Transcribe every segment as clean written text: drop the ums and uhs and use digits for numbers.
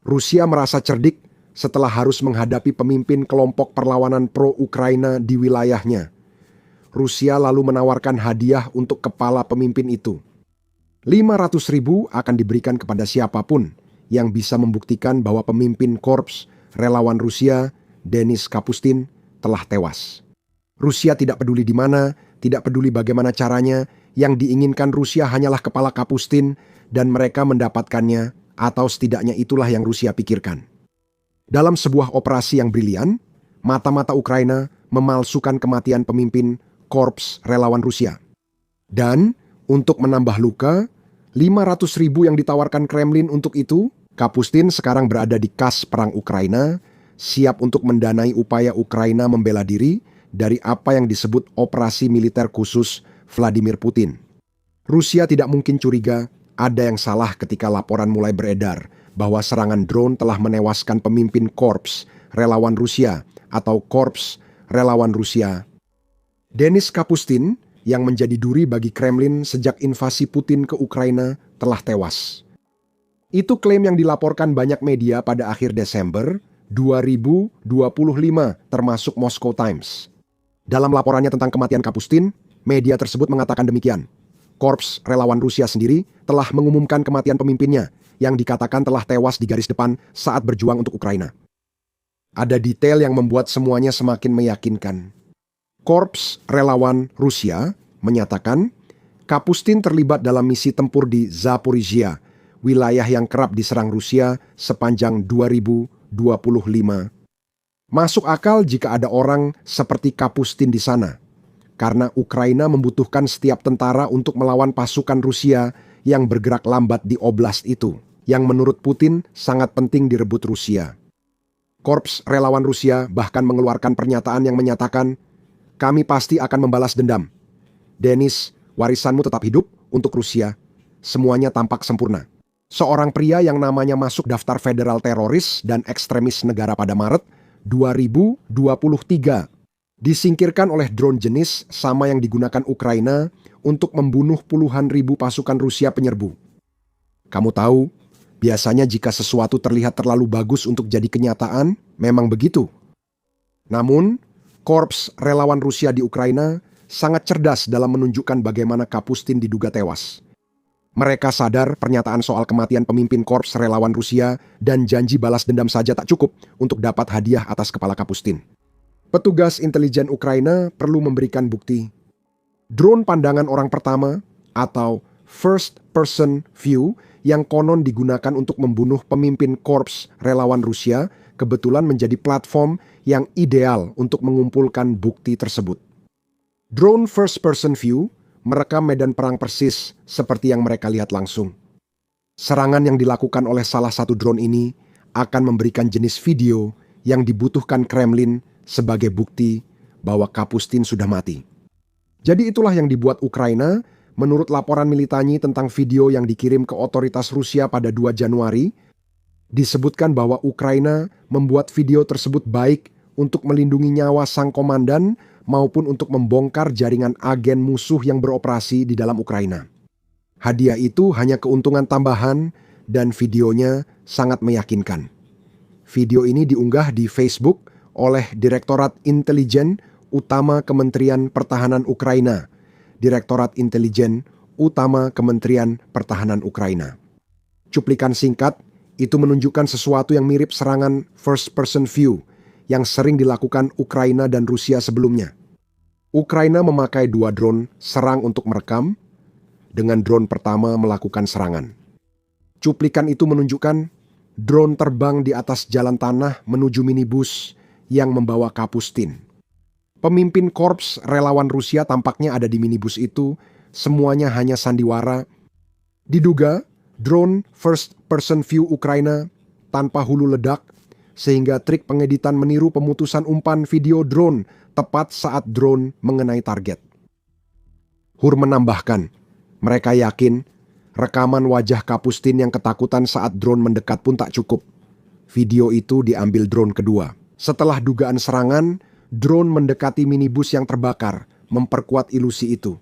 Rusia merasa cerdik setelah harus menghadapi pemimpin kelompok perlawanan pro-Ukraina di wilayahnya. Rusia lalu menawarkan hadiah untuk kepala pemimpin itu. 500.000 akan diberikan kepada siapapun yang bisa membuktikan bahwa pemimpin korps relawan Rusia, Denis Kapustin, telah tewas. Rusia tidak peduli di mana, tidak peduli bagaimana caranya, yang diinginkan Rusia hanyalah kepala Kapustin dan mereka mendapatkannya, atau setidaknya itulah yang Rusia pikirkan. Dalam sebuah operasi yang brilian, mata-mata Ukraina memalsukan kematian pemimpin korps relawan Rusia. Dan untuk menambah luka, 500.000 yang ditawarkan Kremlin untuk itu, Kapustin sekarang berada di kas perang Ukraina, siap untuk mendanai upaya Ukraina membela diri dari apa yang disebut operasi militer khusus Vladimir Putin. Rusia tidak mungkin curiga ada yang salah ketika laporan mulai beredar bahwa serangan drone telah menewaskan pemimpin korps relawan Rusia atau korps relawan Rusia. Denis Kapustin yang menjadi duri bagi Kremlin sejak invasi Putin ke Ukraina telah tewas. Itu klaim yang dilaporkan banyak media pada akhir Desember 2025 termasuk Moscow Times. Dalam laporannya tentang kematian Kapustin, media tersebut mengatakan demikian. Korps relawan Rusia sendiri telah mengumumkan kematian pemimpinnya yang dikatakan telah tewas di garis depan saat berjuang untuk Ukraina. Ada detail yang membuat semuanya semakin meyakinkan. Korps relawan Rusia menyatakan Kapustin terlibat dalam misi tempur di Zaporizhia, wilayah yang kerap diserang Rusia sepanjang 2025. Masuk akal jika ada orang seperti Kapustin di sana, karena Ukraina membutuhkan setiap tentara untuk melawan pasukan Rusia yang bergerak lambat di oblast itu, yang menurut Putin sangat penting direbut Rusia. Korps relawan Rusia bahkan mengeluarkan pernyataan yang menyatakan, "Kami pasti akan membalas dendam. Denis, warisanmu tetap hidup untuk Rusia. Semuanya tampak sempurna." Seorang pria yang namanya masuk daftar federal teroris dan ekstremis negara pada Maret 2023 disingkirkan oleh drone jenis sama yang digunakan Ukraina untuk membunuh puluhan ribu pasukan Rusia penyerbu. Kamu tahu, biasanya jika sesuatu terlihat terlalu bagus untuk jadi kenyataan, memang begitu. Namun, korps relawan Rusia di Ukraina sangat cerdas dalam menunjukkan bagaimana Kapustin diduga tewas. Mereka sadar pernyataan soal kematian pemimpin korps relawan Rusia dan janji balas dendam saja tak cukup untuk dapat hadiah atas kepala Kapustin. Petugas intelijen Ukraina perlu memberikan bukti. Drone pandangan orang pertama atau first person view yang konon digunakan untuk membunuh pemimpin korps relawan Rusia kebetulan menjadi platform yang ideal untuk mengumpulkan bukti tersebut. Drone first person view merekam medan perang persis seperti yang mereka lihat langsung. Serangan yang dilakukan oleh salah satu drone ini akan memberikan jenis video yang dibutuhkan Kremlin sebagai bukti bahwa Kapustin sudah mati. Jadi itulah yang dibuat Ukraina menurut laporan Militanyi tentang video yang dikirim ke otoritas Rusia pada 2 Januari. Disebutkan bahwa Ukraina membuat video tersebut baik untuk melindungi nyawa sang komandan maupun untuk membongkar jaringan agen musuh yang beroperasi di dalam Ukraina. Hadiah itu hanya keuntungan tambahan dan videonya sangat meyakinkan. Video ini diunggah di Facebook oleh Direktorat Intelijen Utama Kementerian Pertahanan Ukraina. Direktorat Intelijen Utama Kementerian Pertahanan Ukraina. Cuplikan singkat itu menunjukkan sesuatu yang mirip serangan first person view yang sering dilakukan Ukraina dan Rusia sebelumnya. Ukraina memakai 2 drone serang untuk merekam, dengan drone pertama melakukan serangan. Cuplikan itu menunjukkan drone terbang di atas jalan tanah menuju minibus yang membawa Kapustin. Pemimpin korps relawan Rusia tampaknya ada di minibus itu, semuanya hanya sandiwara. Diduga, drone first person view Ukraina tanpa hulu ledak, sehingga trik pengeditan meniru pemutusan umpan video drone tepat saat drone mengenai target. Hur menambahkan, mereka yakin rekaman wajah Kapustin yang ketakutan saat drone mendekat pun tak cukup. Video itu diambil drone kedua. Setelah dugaan serangan, drone mendekati minibus yang terbakar, memperkuat ilusi itu.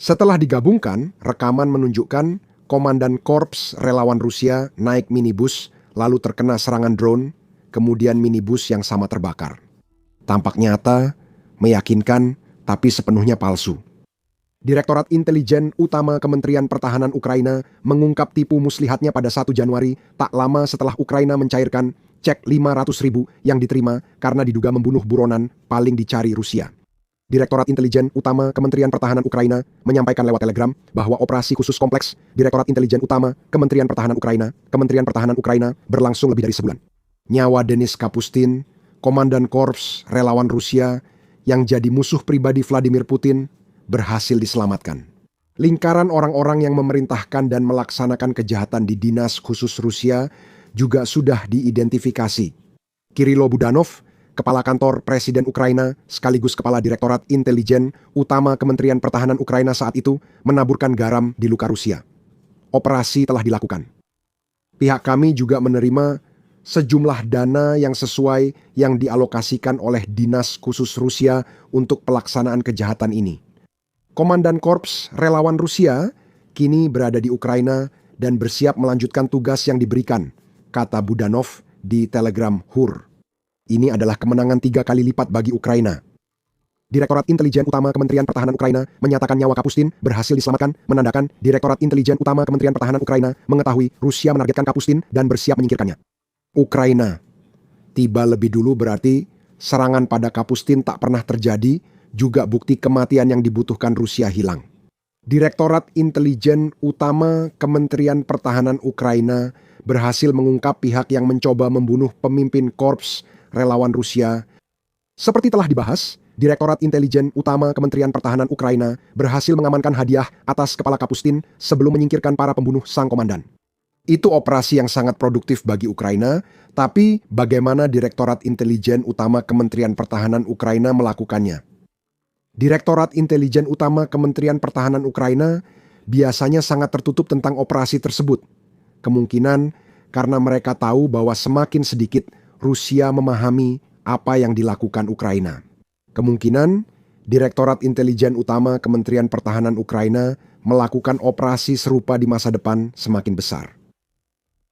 Setelah digabungkan, rekaman menunjukkan Komandan Korps Relawan Rusia naik minibus lalu terkena serangan drone, kemudian minibus yang sama terbakar. Tampak nyata, meyakinkan, tapi sepenuhnya palsu. Direktorat Intelijen Utama Kementerian Pertahanan Ukraina mengungkap tipu muslihatnya pada 1 Januari, tak lama setelah Ukraina mencairkan cek 500.000 yang diterima karena diduga membunuh buronan paling dicari Rusia. Direktorat Intelijen Utama Kementerian Pertahanan Ukraina menyampaikan lewat Telegram bahwa operasi khusus kompleks Direktorat Intelijen Utama Kementerian Pertahanan Ukraina berlangsung lebih dari sebulan. Nyawa Denis Kapustin, Komandan Korps Relawan Rusia yang jadi musuh pribadi Vladimir Putin, berhasil diselamatkan. Lingkaran orang-orang yang memerintahkan dan melaksanakan kejahatan di Dinas Khusus Rusia juga sudah diidentifikasi. Kirilo Budanov, Kepala Kantor Presiden Ukraina sekaligus Kepala Direktorat Intelijen Utama Kementerian Pertahanan Ukraina saat itu menaburkan garam di luka Rusia. Operasi telah dilakukan. Pihak kami juga menerima sejumlah dana yang sesuai yang dialokasikan oleh Dinas Khusus Rusia untuk pelaksanaan kejahatan ini. Komandan Korps Relawan Rusia kini berada di Ukraina dan bersiap melanjutkan tugas yang diberikan, kata Budanov di Telegram HUR. Ini adalah kemenangan 3 kali lipat bagi Ukraina. Direktorat Intelijen Utama Kementerian Pertahanan Ukraina menyatakan nyawa Kapustin berhasil diselamatkan, menandakan Direktorat Intelijen Utama Kementerian Pertahanan Ukraina mengetahui Rusia menargetkan Kapustin dan bersiap menyingkirkannya. Ukraina tiba lebih dulu berarti serangan pada Kapustin tak pernah terjadi, juga bukti kematian yang dibutuhkan Rusia hilang. Direktorat Intelijen Utama Kementerian Pertahanan Ukraina berhasil mengungkap pihak yang mencoba membunuh pemimpin Korps Relawan Rusia. Seperti telah dibahas, Direktorat Intelijen Utama Kementerian Pertahanan Ukraina berhasil mengamankan hadiah atas kepala Kapustin sebelum menyingkirkan para pembunuh sang komandan. Itu operasi yang sangat produktif bagi Ukraina, tapi bagaimana Direktorat Intelijen Utama Kementerian Pertahanan Ukraina melakukannya? Direktorat Intelijen Utama Kementerian Pertahanan Ukraina biasanya sangat tertutup tentang operasi tersebut. Kemungkinan karena mereka tahu bahwa semakin sedikit Rusia memahami apa yang dilakukan Ukraina. Kemungkinan Direktorat Intelijen Utama Kementerian Pertahanan Ukraina melakukan operasi serupa di masa depan semakin besar.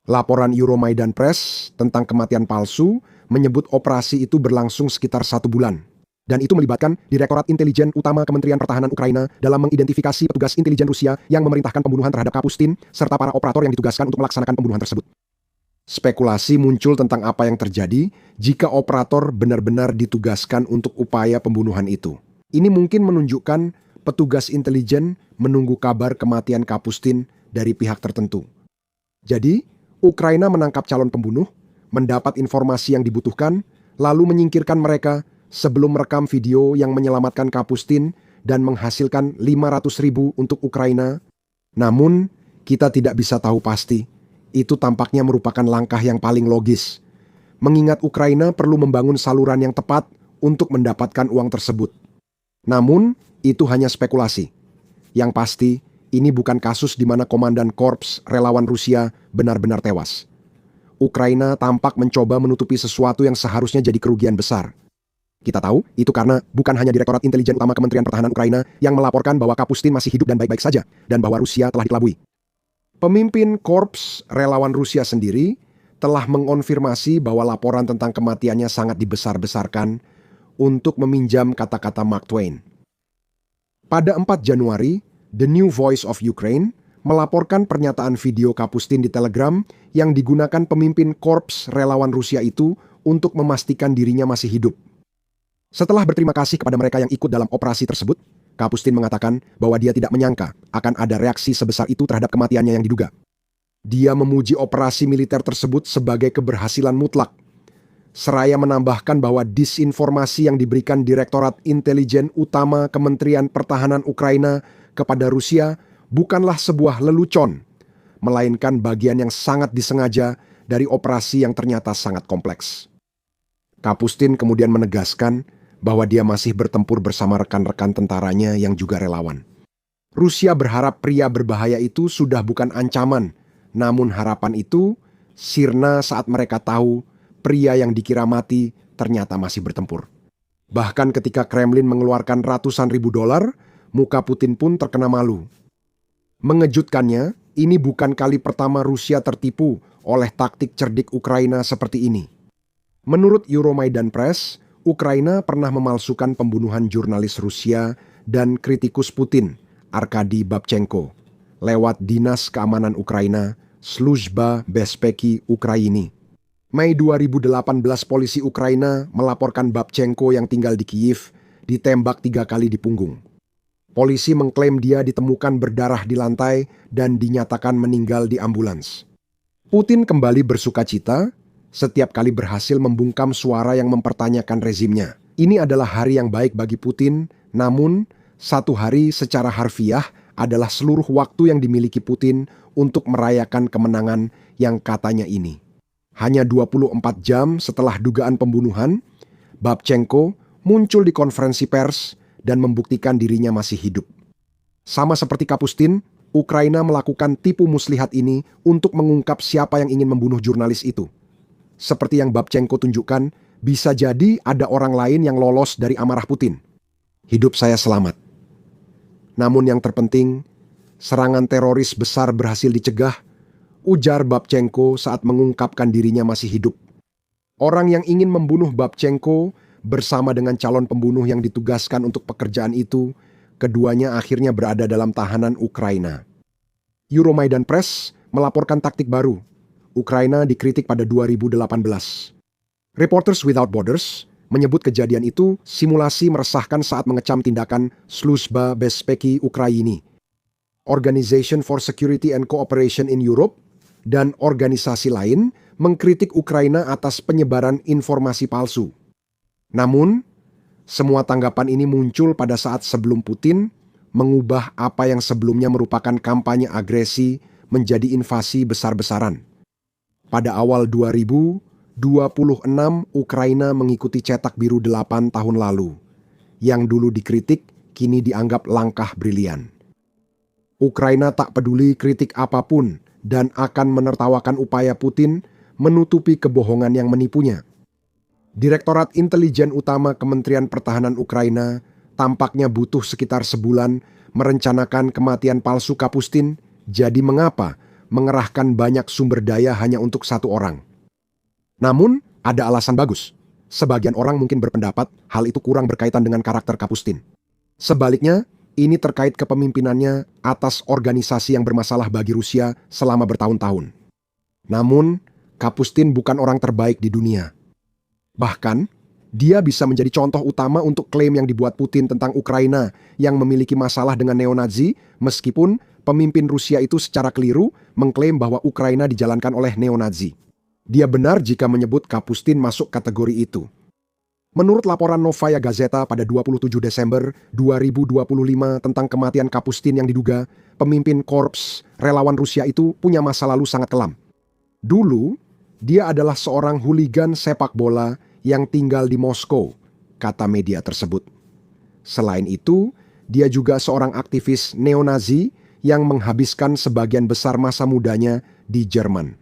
Laporan Euromaidan Press tentang kematian palsu menyebut operasi itu berlangsung sekitar 1 bulan. Dan itu melibatkan Direktorat Intelijen Utama Kementerian Pertahanan Ukraina dalam mengidentifikasi petugas intelijen Rusia yang memerintahkan pembunuhan terhadap Kapustin, serta para operator yang ditugaskan untuk melaksanakan pembunuhan tersebut. Spekulasi muncul tentang apa yang terjadi jika operator benar-benar ditugaskan untuk upaya pembunuhan itu. Ini mungkin menunjukkan petugas intelijen menunggu kabar kematian Kapustin dari pihak tertentu. Jadi, Ukraina menangkap calon pembunuh, mendapat informasi yang dibutuhkan, lalu menyingkirkan mereka sebelum merekam video yang menyelamatkan Kapustin dan menghasilkan 500.000 untuk Ukraina. Namun, kita tidak bisa tahu pasti. Itu tampaknya merupakan langkah yang paling logis. Mengingat Ukraina perlu membangun saluran yang tepat untuk mendapatkan uang tersebut. Namun, itu hanya spekulasi. Yang pasti, ini bukan kasus di mana Komandan Korps Relawan Rusia benar-benar tewas. Ukraina tampak mencoba menutupi sesuatu yang seharusnya jadi kerugian besar. Kita tahu, itu karena bukan hanya Direktorat Intelijen Utama Kementerian Pertahanan Ukraina yang melaporkan bahwa Kapustin masih hidup dan baik-baik saja, dan bahwa Rusia telah dikelabui. Pemimpin Korps Relawan Rusia sendiri telah mengonfirmasi bahwa laporan tentang kematiannya sangat dibesar-besarkan untuk meminjam kata-kata Mark Twain. Pada 4 Januari, The New Voice of Ukraine melaporkan pernyataan video Kapustin di Telegram yang digunakan pemimpin Korps Relawan Rusia itu untuk memastikan dirinya masih hidup. Setelah berterima kasih kepada mereka yang ikut dalam operasi tersebut, Kapustin mengatakan bahwa dia tidak menyangka akan ada reaksi sebesar itu terhadap kematiannya yang diduga. Dia memuji operasi militer tersebut sebagai keberhasilan mutlak. Seraya menambahkan bahwa disinformasi yang diberikan Direktorat Intelijen Utama Kementerian Pertahanan Ukraina kepada Rusia bukanlah sebuah lelucon, melainkan bagian yang sangat disengaja dari operasi yang ternyata sangat kompleks. Kapustin kemudian menegaskan bahwa dia masih bertempur bersama rekan-rekan tentaranya yang juga relawan. Rusia berharap pria berbahaya itu sudah bukan ancaman, namun harapan itu sirna saat mereka tahu pria yang dikira mati ternyata masih bertempur. Bahkan ketika Kremlin mengeluarkan ratusan ribu dolar, muka Putin pun terkena malu. Mengejutkannya, ini bukan kali pertama Rusia tertipu oleh taktik cerdik Ukraina seperti ini. Menurut Euromaidan Press, Ukraina pernah memalsukan pembunuhan jurnalis Rusia dan kritikus Putin, Arkady Babchenko, lewat Dinas Keamanan Ukraina, Sluzhba Bezpeki Ukraini. Mei 2018, polisi Ukraina melaporkan Babchenko yang tinggal di Kiev ditembak 3 kali di punggung. Polisi mengklaim dia ditemukan berdarah di lantai dan dinyatakan meninggal di ambulans. Putin kembali bersukacita setiap kali berhasil membungkam suara yang mempertanyakan rezimnya. Ini adalah hari yang baik bagi Putin, namun satu hari secara harfiah adalah seluruh waktu yang dimiliki Putin untuk merayakan kemenangan yang katanya ini. Hanya 24 jam setelah dugaan pembunuhan, Babchenko muncul di konferensi pers dan membuktikan dirinya masih hidup. Sama seperti Kapustin, Ukraina melakukan tipu muslihat ini untuk mengungkap siapa yang ingin membunuh jurnalis itu. Seperti yang Babchenko tunjukkan, bisa jadi ada orang lain yang lolos dari amarah Putin. Hidup saya selamat. Namun yang terpenting, serangan teroris besar berhasil dicegah, ujar Babchenko saat mengungkapkan dirinya masih hidup. Orang yang ingin membunuh Babchenko bersama dengan calon pembunuh yang ditugaskan untuk pekerjaan itu, keduanya akhirnya berada dalam tahanan Ukraina. Euromaidan Press melaporkan taktik baru. Ukraina dikritik pada 2018. Reporters Without Borders menyebut kejadian itu simulasi meresahkan saat mengecam tindakan Sluzhba Bezpeki Ukraini, Organization for Security and Cooperation in Europe, dan organisasi lain mengkritik Ukraina atas penyebaran informasi palsu. Namun, semua tanggapan ini muncul pada saat sebelum Putin mengubah apa yang sebelumnya merupakan kampanye agresi menjadi invasi besar-besaran. Pada awal 2026, Ukraina mengikuti cetak biru 8 tahun lalu. Yang dulu dikritik, kini dianggap langkah brilian. Ukraina tak peduli kritik apapun dan akan menertawakan upaya Putin menutupi kebohongan yang menipunya. Direktorat Intelijen Utama Kementerian Pertahanan Ukraina tampaknya butuh sekitar sebulan merencanakan kematian palsu Kapustin, jadi mengapa mengerahkan banyak sumber daya hanya untuk satu orang? Namun, ada alasan bagus. Sebagian orang mungkin berpendapat hal itu kurang berkaitan dengan karakter Kapustin. Sebaliknya, ini terkait kepemimpinannya atas organisasi yang bermasalah bagi Rusia selama bertahun-tahun. Namun, Kapustin bukan orang terbaik di dunia. Bahkan, dia bisa menjadi contoh utama untuk klaim yang dibuat Putin tentang Ukraina yang memiliki masalah dengan neo-Nazi, meskipun pemimpin Rusia itu secara keliru mengklaim bahwa Ukraina dijalankan oleh neo-Nazi. Dia benar jika menyebut Kapustin masuk kategori itu. Menurut laporan Novaya Gazeta pada 27 Desember 2025 tentang kematian Kapustin yang diduga pemimpin korps relawan Rusia itu punya masa lalu sangat kelam. Dulu, dia adalah seorang hooligan sepak bola yang tinggal di Moskow, kata media tersebut. Selain itu, dia juga seorang aktivis neo-Nazi yang menghabiskan sebagian besar masa mudanya di Jerman.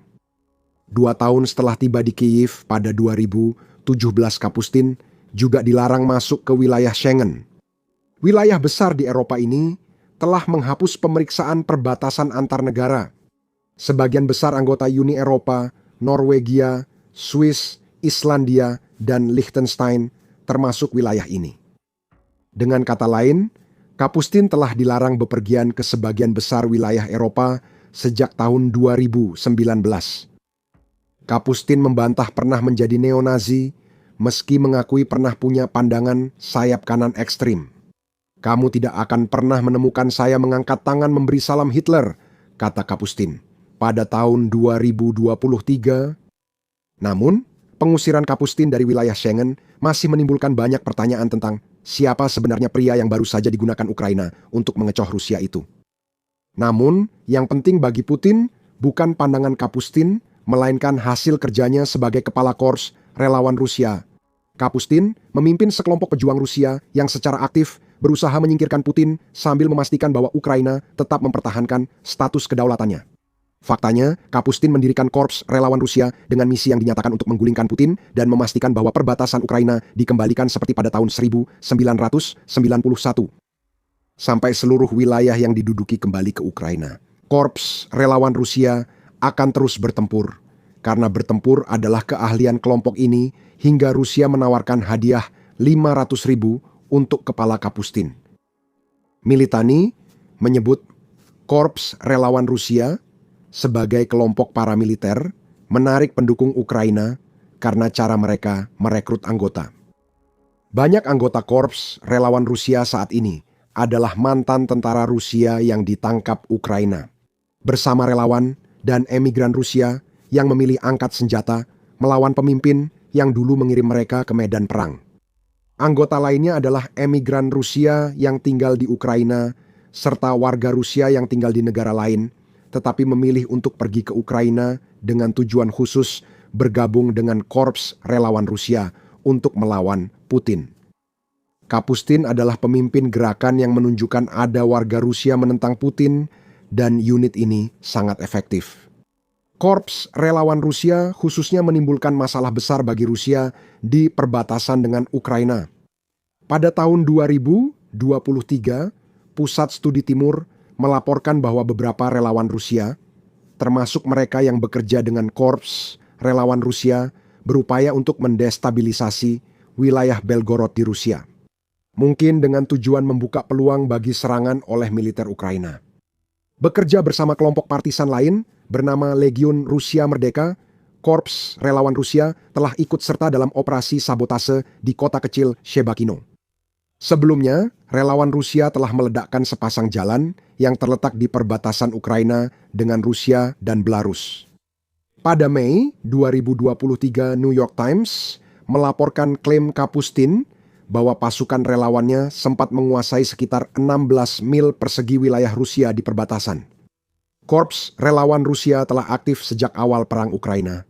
2 tahun setelah tiba di Kiev pada 2017, Kapustin juga dilarang masuk ke wilayah Schengen. Wilayah besar di Eropa ini telah menghapus pemeriksaan perbatasan antar negara. Sebagian besar anggota Uni Eropa, Norwegia, Swiss, Islandia, dan Liechtenstein termasuk wilayah ini. Dengan kata lain, Kapustin telah dilarang bepergian ke sebagian besar wilayah Eropa sejak tahun 2019. Kapustin membantah pernah menjadi neo-Nazi, meski mengakui pernah punya pandangan sayap kanan ekstrim. Kamu tidak akan pernah menemukan saya mengangkat tangan memberi salam Hitler, kata Kapustin, pada tahun 2023. Namun, pengusiran Kapustin dari wilayah Schengen masih menimbulkan banyak pertanyaan tentang siapa sebenarnya pria yang baru saja digunakan Ukraina untuk mengecoh Rusia itu. Namun, yang penting bagi Putin bukan pandangan Kapustin, melainkan hasil kerjanya sebagai kepala korps relawan Rusia. Kapustin memimpin sekelompok pejuang Rusia yang secara aktif berusaha menyingkirkan Putin sambil memastikan bahwa Ukraina tetap mempertahankan status kedaulatannya. Faktanya, Kapustin mendirikan korps relawan Rusia dengan misi yang dinyatakan untuk menggulingkan Putin dan memastikan bahwa perbatasan Ukraina dikembalikan seperti pada tahun 1991. Sampai seluruh wilayah yang diduduki kembali ke Ukraina. Korps relawan Rusia akan terus bertempur karena bertempur adalah keahlian kelompok ini hingga Rusia menawarkan hadiah 500.000 untuk kepala Kapustin. Militani menyebut Korps Relawan Rusia sebagai kelompok paramiliter menarik pendukung Ukraina karena cara mereka merekrut anggota. Banyak anggota Korps Relawan Rusia saat ini adalah mantan tentara Rusia yang ditangkap Ukraina. Bersama relawan dan emigran Rusia yang memilih angkat senjata melawan pemimpin yang dulu mengirim mereka ke medan perang. Anggota lainnya adalah emigran Rusia yang tinggal di Ukraina, serta warga Rusia yang tinggal di negara lain, tetapi memilih untuk pergi ke Ukraina dengan tujuan khusus bergabung dengan Korps Relawan Rusia untuk melawan Putin. Kapustin adalah pemimpin gerakan yang menunjukkan ada warga Rusia menentang Putin, dan unit ini sangat efektif. Korps Relawan Rusia khususnya menimbulkan masalah besar bagi Rusia di perbatasan dengan Ukraina. Pada tahun 2023, Pusat Studi Timur melaporkan bahwa beberapa relawan Rusia, termasuk mereka yang bekerja dengan Korps Relawan Rusia, berupaya untuk mendestabilisasi wilayah Belgorod di Rusia. Mungkin dengan tujuan membuka peluang bagi serangan oleh militer Ukraina. Bekerja bersama kelompok partisan lain bernama Legiun Rusia Merdeka, Korps Relawan Rusia telah ikut serta dalam operasi sabotase di kota kecil Shebakino. Sebelumnya, relawan Rusia telah meledakkan sepasang jalan yang terletak di perbatasan Ukraina dengan Rusia dan Belarus. Pada Mei 2023, New York Times melaporkan klaim Kapustin bahwa pasukan relawannya sempat menguasai sekitar 16 mil persegi wilayah Rusia di perbatasan. Korps Relawan Rusia telah aktif sejak awal perang Ukraina.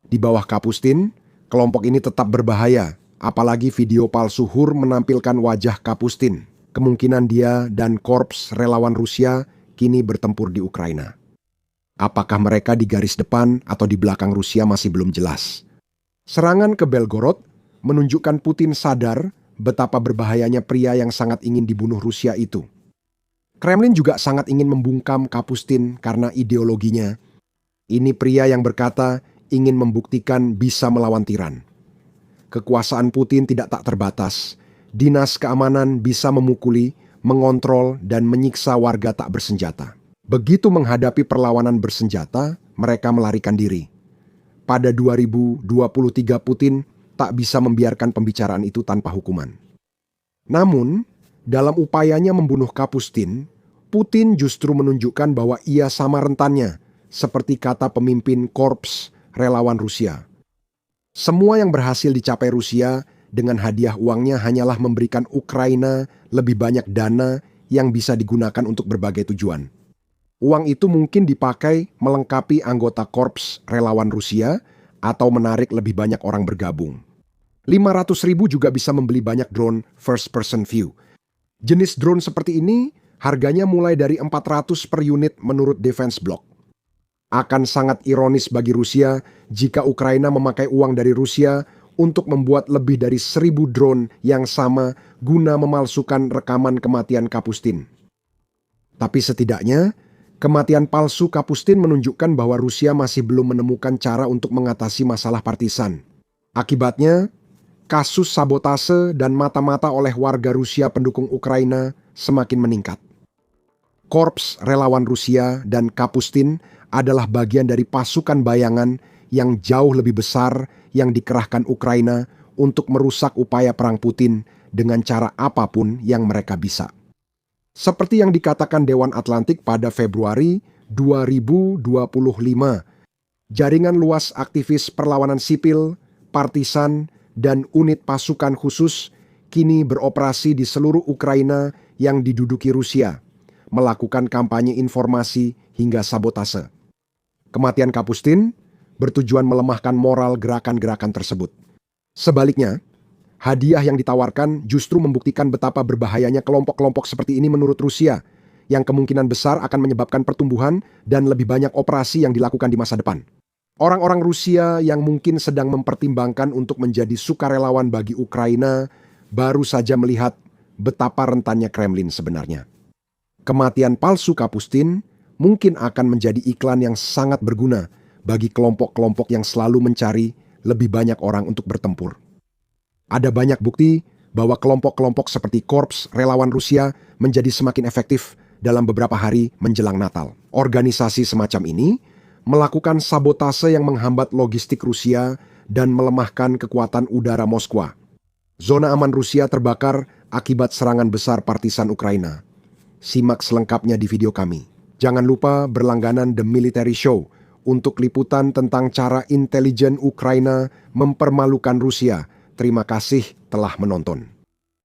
Di bawah Kapustin, kelompok ini tetap berbahaya, apalagi video palsu HUR menampilkan wajah Kapustin. Kemungkinan dia dan Korps Relawan Rusia kini bertempur di Ukraina. Apakah mereka di garis depan atau di belakang Rusia masih belum jelas. Serangan ke Belgorod menunjukkan Putin sadar betapa berbahayanya pria yang sangat ingin dibunuh Rusia itu. Kremlin juga sangat ingin membungkam Kapustin karena ideologinya. Ini pria yang berkata ingin membuktikan bisa melawan tiran. Kekuasaan Putin tidak tak terbatas. Dinas keamanan bisa memukuli, mengontrol, dan menyiksa warga tak bersenjata. Begitu menghadapi perlawanan bersenjata, mereka melarikan diri. Pada 2023 Putin tak bisa membiarkan pembicaraan itu tanpa hukuman. Namun, dalam upayanya membunuh Kapustin, Putin justru menunjukkan bahwa ia sama rentannya, seperti kata pemimpin Korps Relawan Rusia. Semua yang berhasil dicapai Rusia dengan hadiah uangnya hanyalah memberikan Ukraina lebih banyak dana yang bisa digunakan untuk berbagai tujuan. Uang itu mungkin dipakai melengkapi anggota Korps Relawan Rusia atau menarik lebih banyak orang bergabung. 500.000 juga bisa membeli banyak drone first person view. Jenis drone seperti ini harganya mulai dari 400 per unit menurut Defense Block. Akan sangat ironis bagi Rusia jika Ukraina memakai uang dari Rusia untuk membuat lebih dari 1.000 drone yang sama guna memalsukan rekaman kematian Kapustin. Tapi setidaknya, kematian palsu Kapustin menunjukkan bahwa Rusia masih belum menemukan cara untuk mengatasi masalah partisan. Akibatnya, kasus sabotase dan mata-mata oleh warga Rusia pendukung Ukraina semakin meningkat. Korps Relawan Rusia dan Kapustin adalah bagian dari pasukan bayangan yang jauh lebih besar yang dikerahkan Ukraina untuk merusak upaya perang Putin dengan cara apapun yang mereka bisa. Seperti yang dikatakan Dewan Atlantik pada Februari 2025, jaringan luas aktivis perlawanan sipil, partisan, dan unit pasukan khusus kini beroperasi di seluruh Ukraina yang diduduki Rusia, melakukan kampanye informasi hingga sabotase. Kematian Kapustin bertujuan melemahkan moral gerakan-gerakan tersebut. Sebaliknya, hadiah yang ditawarkan justru membuktikan betapa berbahayanya kelompok-kelompok seperti ini menurut Rusia, yang kemungkinan besar akan menyebabkan pertumbuhan dan lebih banyak operasi yang dilakukan di masa depan. Orang-orang Rusia yang mungkin sedang mempertimbangkan untuk menjadi sukarelawan bagi Ukraina baru saja melihat betapa rentannya Kremlin sebenarnya. Kematian palsu Kapustin mungkin akan menjadi iklan yang sangat berguna bagi kelompok-kelompok yang selalu mencari lebih banyak orang untuk bertempur. Ada banyak bukti bahwa kelompok-kelompok seperti Korps Relawan Rusia menjadi semakin efektif dalam beberapa hari menjelang Natal. Organisasi semacam ini melakukan sabotase yang menghambat logistik Rusia dan melemahkan kekuatan udara Moskwa. Zona aman Rusia terbakar akibat serangan besar partisan Ukraina. Simak selengkapnya di video kami. Jangan lupa berlangganan The Military Show untuk liputan tentang cara intelijen Ukraina mempermalukan Rusia. Terima kasih telah menonton.